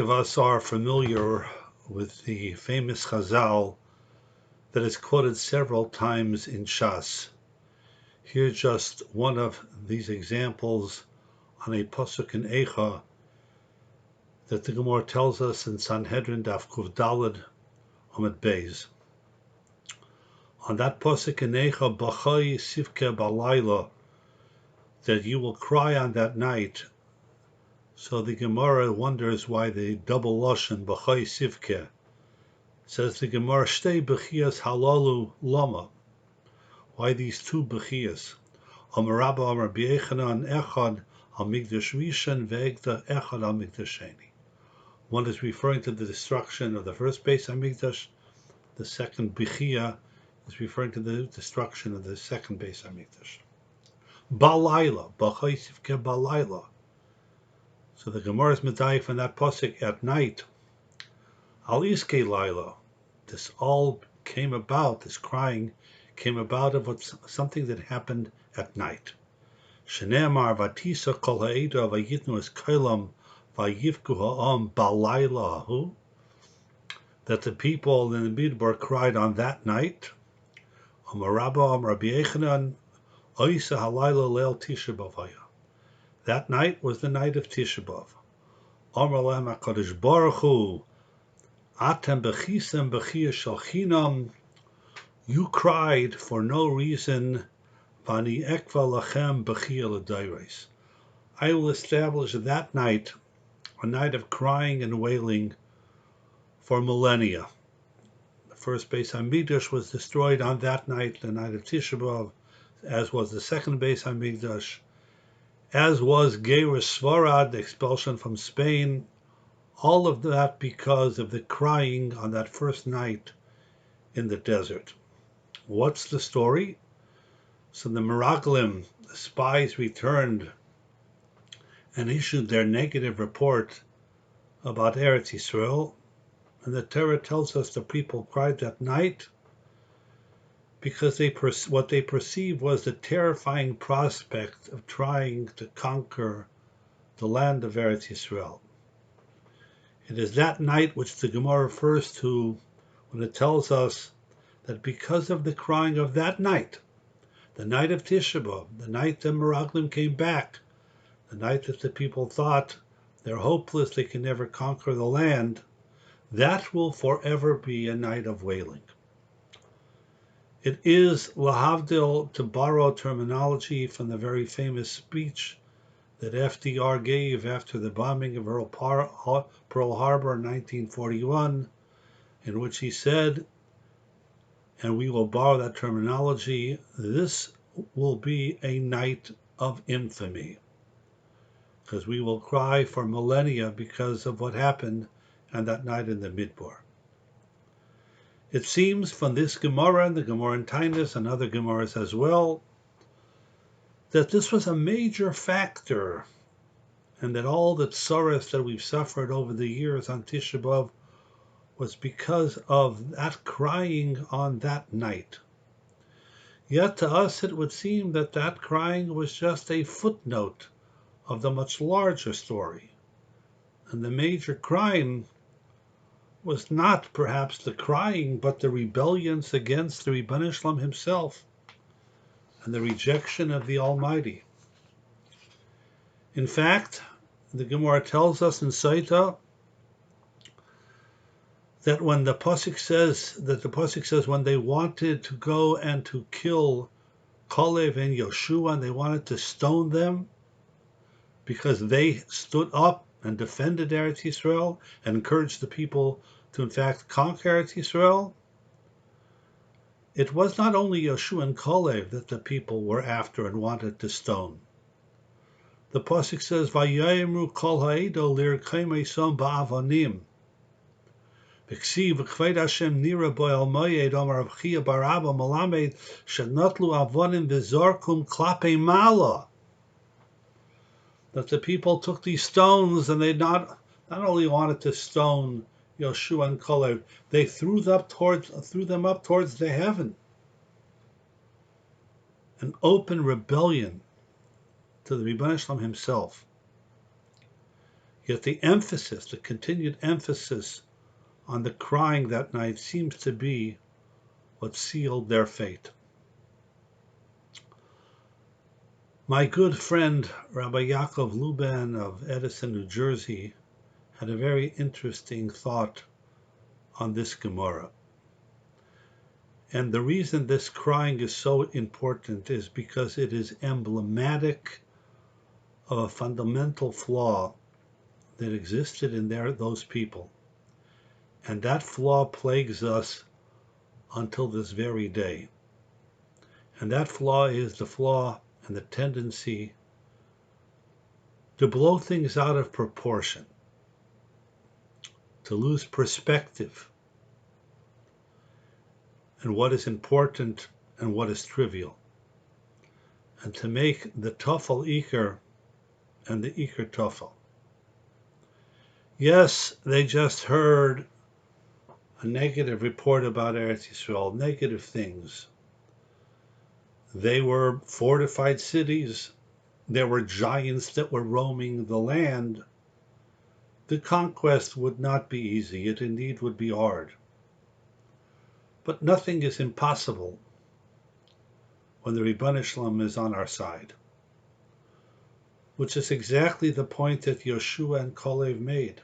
of us are familiar with the famous Chazal that is quoted several times in Shas. Here's just one of these examples on a Pasuk in Eicha that the Gomorrah tells us in Sanhedrin Daf Kuf Daled Amud Beis. On that Pasuk in Eicha, B'chai Sivke Balayla, that you will cry on that night. So the Gemara wonders why the double lashon B'chai Sivke. Says the Gemara, Shtei B'chias Halalu Lama. Why these two B'chias? Amar Rabba Amar Vayichan Echad Al Mikdash Rishon Ve'egda Echad Al Mikdash Sheni. One is referring to the destruction of the first Beis Hamikdash. The second B'chia is referring to the destruction of the second Beis Hamikdash. Balayla, B'chai Sivke Balayla. So the Gemara is medayik from that pasuk at night. Al Iske Laila. This all came about, this crying came about of something that happened at night. Shenemar Vatisa Kol Ha'eda Vayitnu Es Kailam Vayivku Ha'am Balayla Hu. That the people in the Midbar cried on that night. Amar Rabba Amar Vayichan Oisa Halayla Leil Tisha B'Avaya. That night was the night of Tisha B'Av. Amar Lahem HaKadosh Baruch Hu, Atem B'chisem B'chiyah Shel Chinam. You cried for no reason. Vani Ekva Lachem B'chiyah L'Dayros. I will establish that night a night of crying and wailing for millennia. The first Beis Hamikdash was destroyed on that night, the night of Tisha B'Av, as was the second Beis Hamikdash, as was Gerus Svarad, the expulsion from Spain, all of that because of the crying on that first night in the desert. What's the story? So the Meraglim, the spies, returned and issued their negative report about Eretz Yisrael, and the Torah tells us the people cried that night because what they perceived was the terrifying prospect of trying to conquer the land of Eretz Yisrael. It is that night which the Gemara refers to when it tells us that because of the crying of that night, the night of Tisha B'Av, the night the Meraglim came back, the night that the people thought they're hopeless, they can never conquer the land, that will forever be a night of wailing. It is lahavdil, to borrow terminology from the very famous speech that FDR gave after the bombing of Pearl Harbor in 1941, in which he said, and we will borrow that terminology, this will be a night of infamy, because we will cry for millennia because of what happened on that night in the Midbar. It seems from this Gemara and the Gemara in Tainus and other Gemaras as well, that this was a major factor, and that all the tsaras that we've suffered over the years on Tisha B'Av was because of that crying on that night. Yet to us it would seem that that crying was just a footnote of the much larger story, and the major crime was not perhaps the crying, but the rebellions against the Ribbon Shalom himself and the rejection of the Almighty. In fact, the Gemara tells us in Saita that when the pasuk says when they wanted to go and to kill Kalev and Yoshua, and they wanted to stone them because they stood up and defended Eretz Yisrael and encouraged the people to in fact conquer Eretz Yisrael, it was not only Yoshua and Kalev that the people were after and wanted to stone. The pasuk says, "Vayayimru kol ha'edo lirkei meisam ba'avanim." V'ksiv v'kved Hashem nira bo el moyed Amar Rav Chia bar Abba Malamed shenatlu avonim v'zorkum klape mala. That the people took these stones and they not only wanted to stone Yoshua and Kalev, they threw them up towards the heaven. An open rebellion to the Ribbon Shalom himself. Yet the emphasis, the continued emphasis on the crying that night seems to be what sealed their fate. My good friend Rabbi Yaakov Luban of Edison, New Jersey, had a very interesting thought on this Gomorrah. And the reason this crying is so important is because it is emblematic of a fundamental flaw that existed in those people. And that flaw plagues us until this very day. And that flaw is the flaw and the tendency to blow things out of proportion, to lose perspective and what is important and what is trivial, and to make the tafel iker and the iker tafel. Yes, they just heard a negative report about Eretz Yisrael, negative things. They were fortified cities. There were giants that were roaming the land. The conquest would not be easy. It indeed would be hard. But nothing is impossible when the Ribbon Shalom is on our side, which is exactly the point that Yoshua and Kalev made.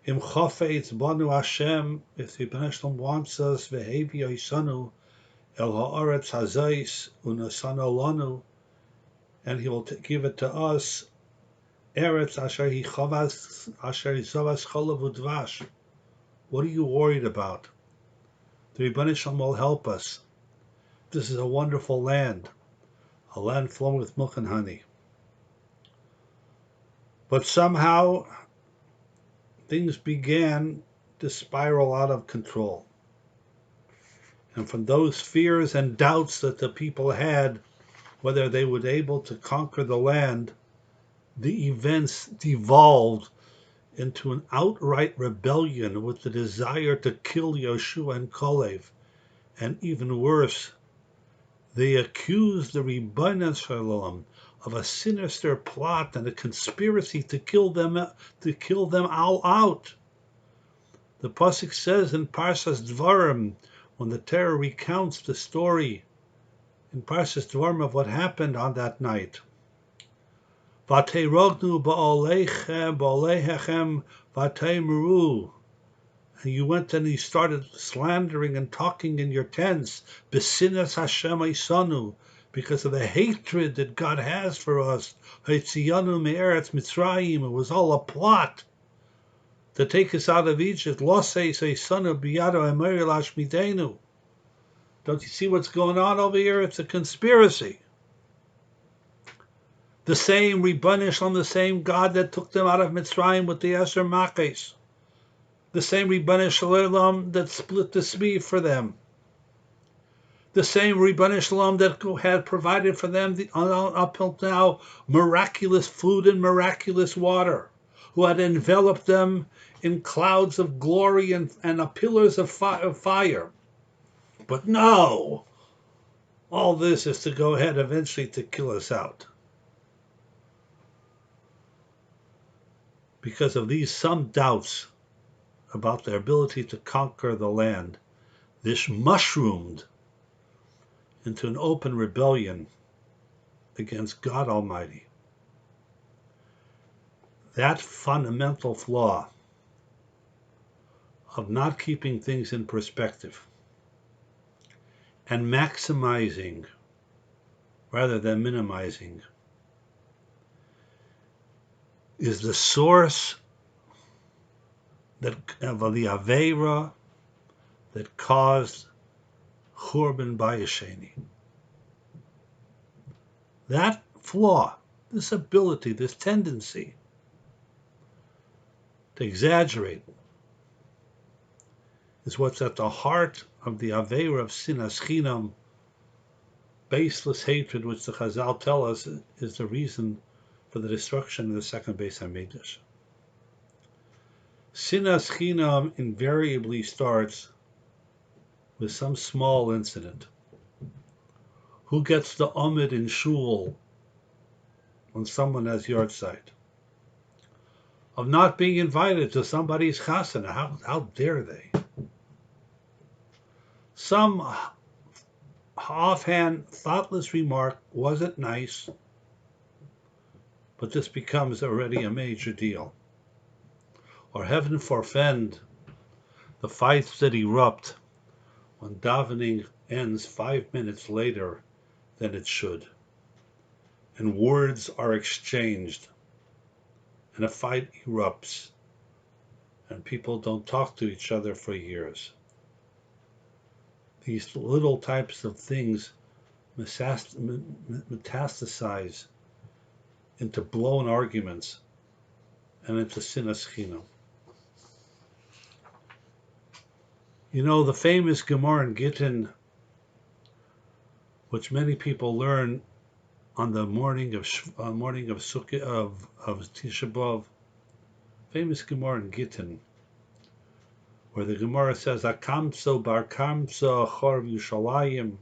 Im chafetz banu Hashem, if the Ribbon Shalom wants us, v'hevi yisanu el ha'aretz hazais unasanu lanu, and he will give it to us, Eretz asher yichavas asher yizavas cholav udvash. What are you worried about? The Ribbon Shalom will help us. This is a wonderful land, a land flowing with milk and honey. But somehow things began to spiral out of control. And from those fears and doubts that the people had, whether they would be able to conquer the land, the events devolved into an outright rebellion with the desire to kill Yoshua and Kalev. And even worse, they accused the Ribbon Shalom of a sinister plot and a conspiracy to kill them all out. The pasuk says in Parshas Dvarim, when the Torah recounts the story in Parshas Dvarim of what happened on that night, V'teirognu ba'olehechem v'teimru. And you went and you started slandering and talking in your tents, Sinas Hashem Isanu, because of the hatred that God has for us. Haitziyanu me'eretz Mitzrayim. It was all a plot to take us out of Egypt. Loseis Isanu biyado emeri lashmidenu. Don't you see what's going on over here? It's a conspiracy. The same Ribbon Shalom, the same God that took them out of Mitzrayim with the Esher Maches. The same Ribbon Shalom that split the Tzvi for them. The same Ribbon Shalom that had provided for them up till now miraculous food and miraculous water, who had enveloped them in clouds of glory and pillars of fire. But no, all this is to go ahead eventually to kill us out. Because of these some doubts about their ability to conquer the land, this mushroomed into an open rebellion against God Almighty. That fundamental flaw of not keeping things in perspective and maximizing rather than minimizing is the source of the Aveira that caused Churban Bayesheni. That flaw, this ability, this tendency to exaggerate is what's at the heart of the Aveira of Sinas, Chinam, baseless hatred, which the Chazal tell us is the reason for the destruction of the second Beis HaMikdash. Sinas Chinam invariably starts with some small incident. Who gets the Amid in Shul when someone has yahrzeit? of not being invited to somebody's chasana. How dare they? Some offhand, thoughtless remark wasn't nice, but this becomes already a major deal. Or heaven forfend, the fights that erupt when davening ends 5 minutes later than it should, and words are exchanged, and a fight erupts, and people don't talk to each other for years. These little types of things metastasize into blown arguments and into Sinas Chinam. You know, the famous Gomorrah in Gittin, which many people learn on the morning of Sukkot of Tisha B'Av, famous Gomorrah in Gittin, where the Gomorrah says, "Akamso bar kamso chor Yushalayim,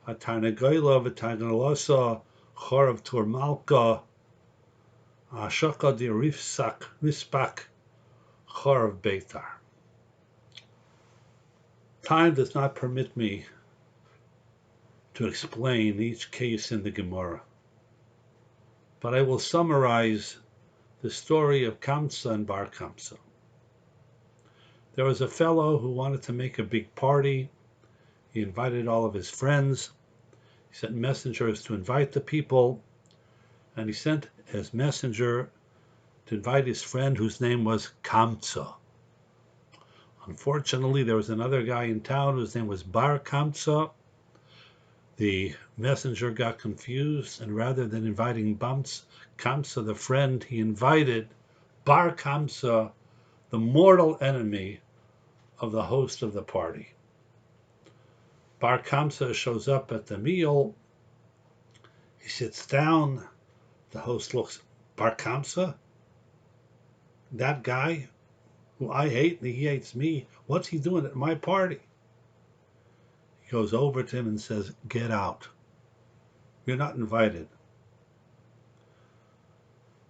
Atarnagoyla v'Tarnalosa chor Turmalka, Ashaka de Rispak chor Beitar." Time does not permit me to explain each case in the Gomorrah, but I will summarize the story of Kamsa and Bar Kamsa. There was a fellow who wanted to make a big party. He invited all of his friends. He sent messengers to invite the people, and he sent his messenger to invite his friend whose name was Kamsa. Unfortunately, there was another guy in town whose name was Bar Kamsa. The messenger got confused, and rather than inviting Kamsa, the friend, he invited Bar Kamsa, the mortal enemy of the host of the party. Bar Kamsa shows up at the meal. He sits down. The host looks, "Bar Kamsa? That guy who I hate and he hates me, what's he doing at my party?" He goes over to him and says, "Get out. You're not invited."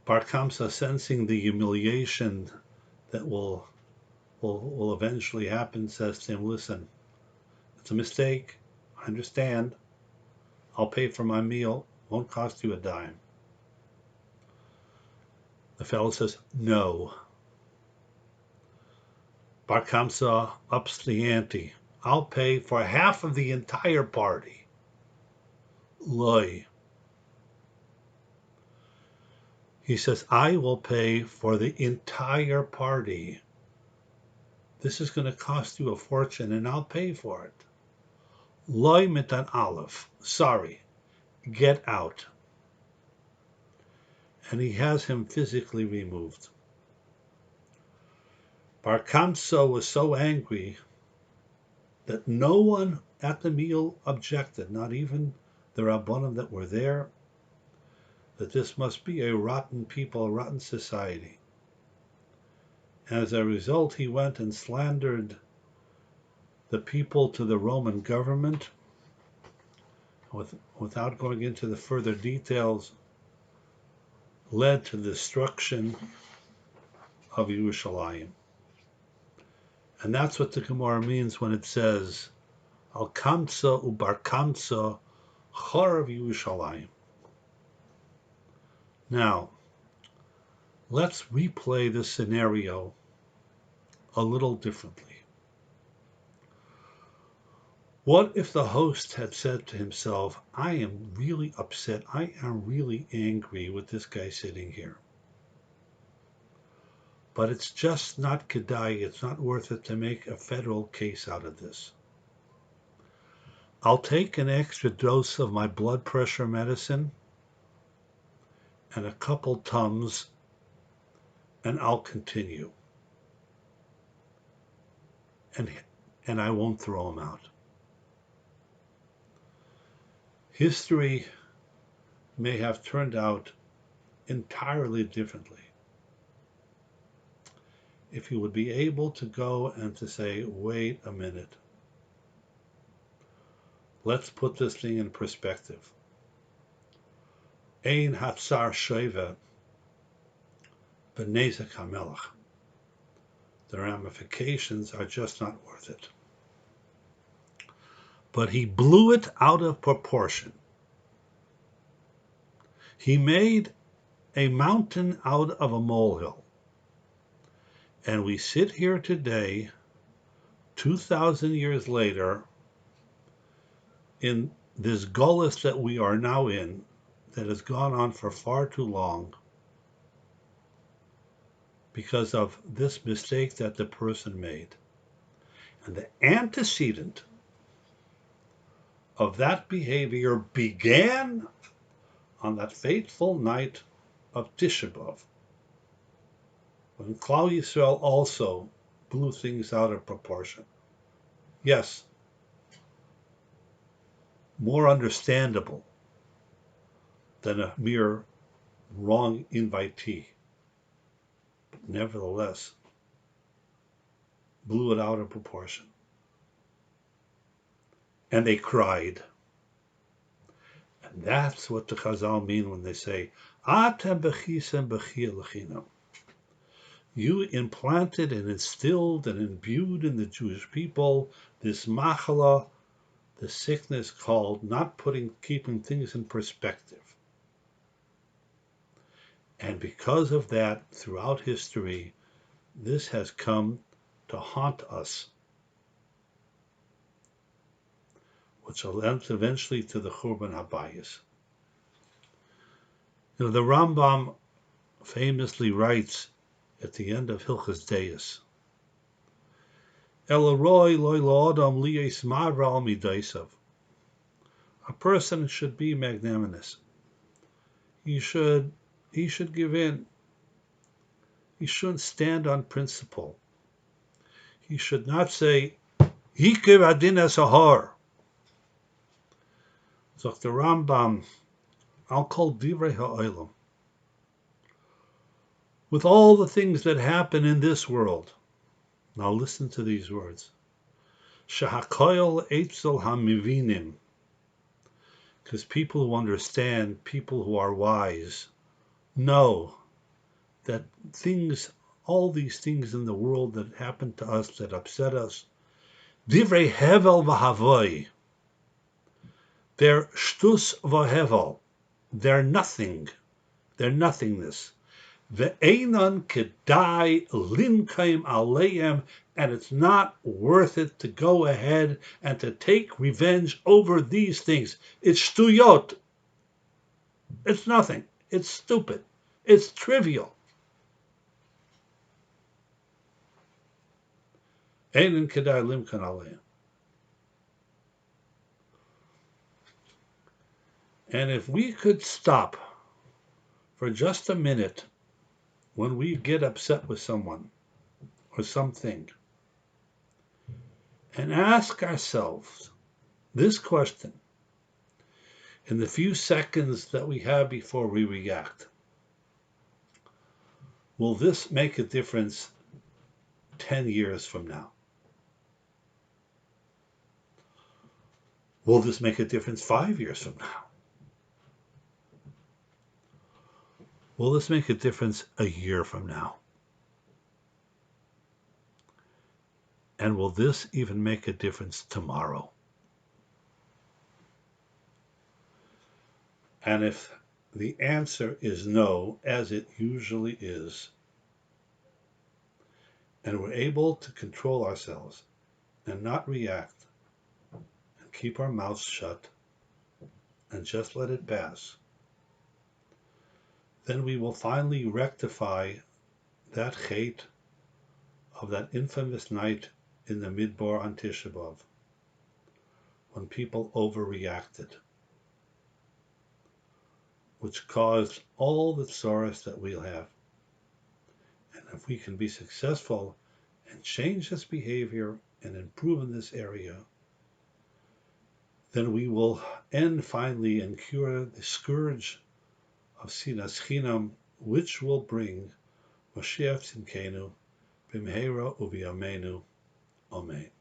Bar Kamsa, sensing the humiliation that will eventually happen, says to him, "Listen, it's a mistake. I understand. I'll pay for my meal. Won't cost you a dime." The fellow says, "No." Bar Kamsa ups the ante. "I'll pay for half of the entire party." Loy. He says, "I will pay for the entire party. This is going to cost you a fortune, and I'll pay for it." Loy mit an aleph. Sorry. Get out. And he has him physically removed. Bar Kamsa was so angry that no one at the meal objected, not even the Rabbanim that were there, that this must be a rotten people, a rotten society. As a result, he went and slandered the people to the Roman government. Without going into the further details, led to the destruction of Yerushalayim. And that's what the Gemara means when it says, "Al Kamsa ubar Kamsa charav Yerushalayim." Now, let's replay this scenario a little differently. What if the host had said to himself, "I am really upset, I am really angry with this guy sitting here, but it's just not kedai, it's not worth it to make a federal case out of this. I'll take an extra dose of my blood pressure medicine and a couple Tums, and I'll continue. And I won't throw him out." History may have turned out entirely differently if he would be able to go and to say, "Wait a minute. Let's put this thing in perspective. Ein hatzar sheva." V'nezek hamelech. The ramifications are just not worth it. But he blew it out of proportion. He made a mountain out of a molehill. And we sit here today, 2,000 years later, in this gullus that we are now in, that has gone on for far too long, because of this mistake that the person made. And the antecedent of that behavior began on that fateful night of Tisha B'Av, when Klal Yisrael also blew things out of proportion. Yes, more understandable than a mere wrong invitee, but nevertheless blew it out of proportion. And they cried. And that's what the Chazal mean when they say, Atem b'chisem b'chia l'chinam. You implanted and instilled and imbued in the Jewish people this machala, the sickness called not keeping things in perspective. And because of that, throughout history, this has come to haunt us, which will end eventually to the Havana Bias. You know, the Rambam famously writes at the end of Hilchos Deis, a person should be magnanimous. He should give in. He shouldn't stand on principle. He should not say, Hikev adin es ahar. So the Rambam, I'll call divrei ha'olam. With all the things that happen in this world, now listen to these words. Shehakoil eitzel hamivinim. Because people who understand, people who are wise, know that all these things in the world that happen to us, that upset us, divrei hevel v'havoi, they're shtus v'hevel, they're nothing, they're nothingness. Ve'einon kedai limkaim aleim, and it's not worth it to go ahead and to take revenge over these things. It's shtuyot. It's nothing. It's stupid. It's trivial. Einon kedai limkaim aleim. And if we could stop for just a minute when we get upset with someone or something and ask ourselves this question in the few seconds that we have before we react, will this make a difference 10 years from now? Will this make a difference 5 years from now? Will this make a difference a year from now? And will this even make a difference tomorrow? And if the answer is no, as it usually is, and we're able to control ourselves and not react and keep our mouths shut and just let it pass, then we will finally rectify that hate of that infamous night in the Midbar on Tisha B'Av, when people overreacted, which caused all the sorrows that we'll have. And if we can be successful and change this behavior and improve in this area, then we will end finally and cure the scourge of Sinas Chinam, which will bring Mashiach Tzidkenu b'mheira u'b'yameinu. Amen.